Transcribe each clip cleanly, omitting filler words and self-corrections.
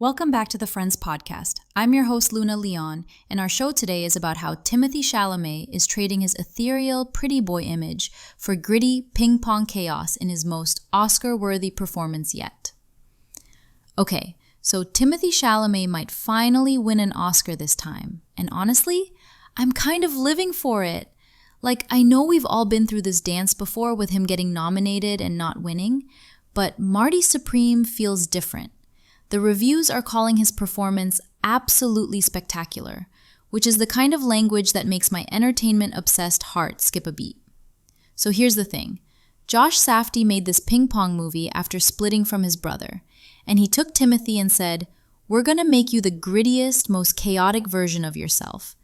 Welcome back to the Friends Podcast. I'm your host, Luna Leon, and our show today is about how Timothée Chalamet is trading his ethereal pretty boy image for gritty ping-pong chaos in his most Oscar-worthy performance yet. Okay, so Timothée Chalamet might finally win an Oscar this time, and honestly, I'm kind of living for it. Like, I know we've all been through this dance before with him getting nominated and not winning, but Marty Supreme feels different. The reviews are calling his performance absolutely spectacular, which is the kind of language that makes my entertainment-obsessed heart skip a beat. So here's the thing. Josh Safdie made this ping-pong movie after splitting from his brother, and he took Timothée and said, "We're gonna make you the grittiest, most chaotic version of yourself."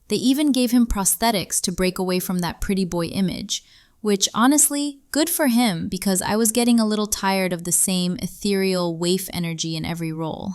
They even gave him prosthetics to break away from that pretty boy image, which honestly, good for him because I was getting a little tired of the same ethereal waif energy in every role.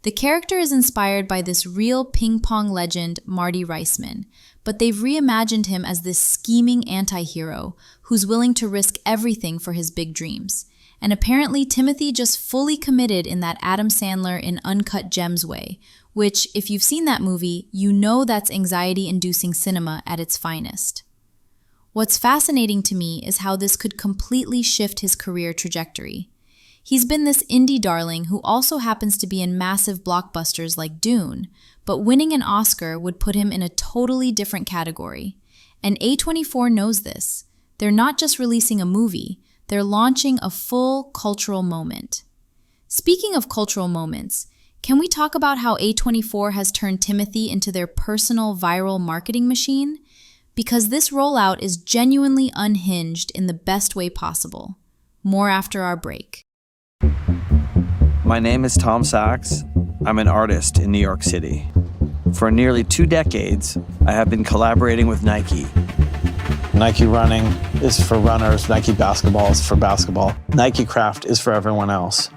The character is inspired by this real ping-pong legend, Marty Reisman, but they've reimagined him as this scheming anti-hero who's willing to risk everything for his big dreams. And apparently Timothée just fully committed in that Adam Sandler in Uncut Gems way, which, if you've seen that movie, you know that's anxiety-inducing cinema at its finest. What's fascinating to me is how this could completely shift his career trajectory. He's been this indie darling who also happens to be in massive blockbusters like Dune, but winning an Oscar would put him in a totally different category. And A24 knows this. They're not just releasing a movie, they're launching a full cultural moment. Speaking of cultural moments, can we talk about how A24 has turned Timothée into their personal viral marketing machine? Because this rollout is genuinely unhinged in the best way possible. More after our break. My name is Tom Sachs. I'm an artist in New York City. For nearly 2 decades, I have been collaborating with Nike. Nike running is for runners, Nike basketball is for basketball. Nike craft is for everyone else.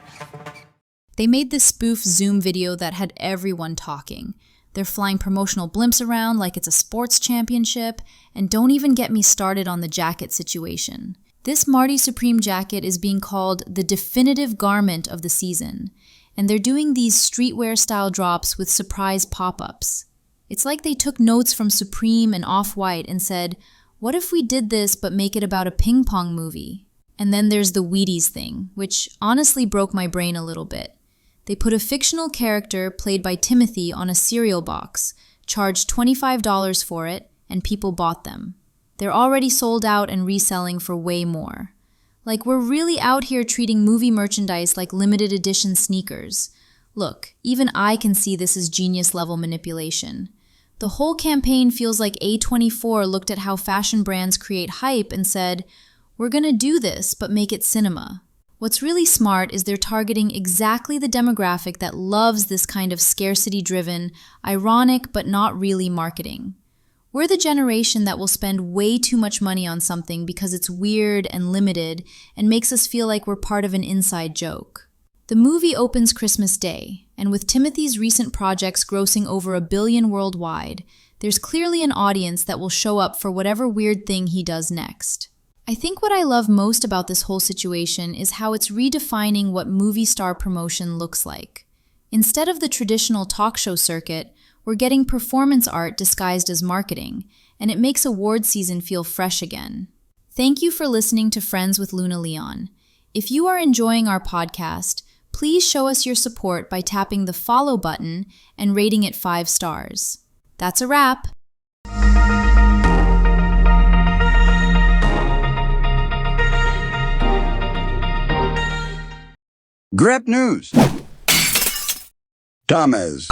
They made this spoof Zoom video that had everyone talking. They're flying promotional blimps around like it's a sports championship, and don't even get me started on the jacket situation. This Marty Supreme jacket is being called the definitive garment of the season, and they're doing these streetwear-style drops with surprise pop-ups. It's like they took notes from Supreme and Off-White and said, what if we did this but make it about a ping-pong movie? And then there's the Wheaties thing, which honestly broke my brain a little bit. They put a fictional character played by Timothée on a cereal box, charged $25 for it, and people bought them. They're already sold out and reselling for way more. Like, we're really out here treating movie merchandise like limited edition sneakers. Look, even I can see this is genius-level manipulation. The whole campaign feels like A24 looked at how fashion brands create hype and said, we're gonna do this, but make it cinema. What's really smart is they're targeting exactly the demographic that loves this kind of scarcity-driven, ironic but not really marketing. We're the generation that will spend way too much money on something because it's weird and limited and makes us feel like we're part of an inside joke. The movie opens Christmas Day, and with Timothée's recent projects grossing over $1 billion worldwide, there's clearly an audience that will show up for whatever weird thing he does next. I think what I love most about this whole situation is how it's redefining what movie star promotion looks like. Instead of the traditional talk show circuit, we're getting performance art disguised as marketing, and it makes award season feel fresh again. Thank you for listening to Friends with Luna Leon. If you are enjoying our podcast, please show us your support by tapping the follow button and rating it 5 stars. That's a wrap. Grep News. Thomas.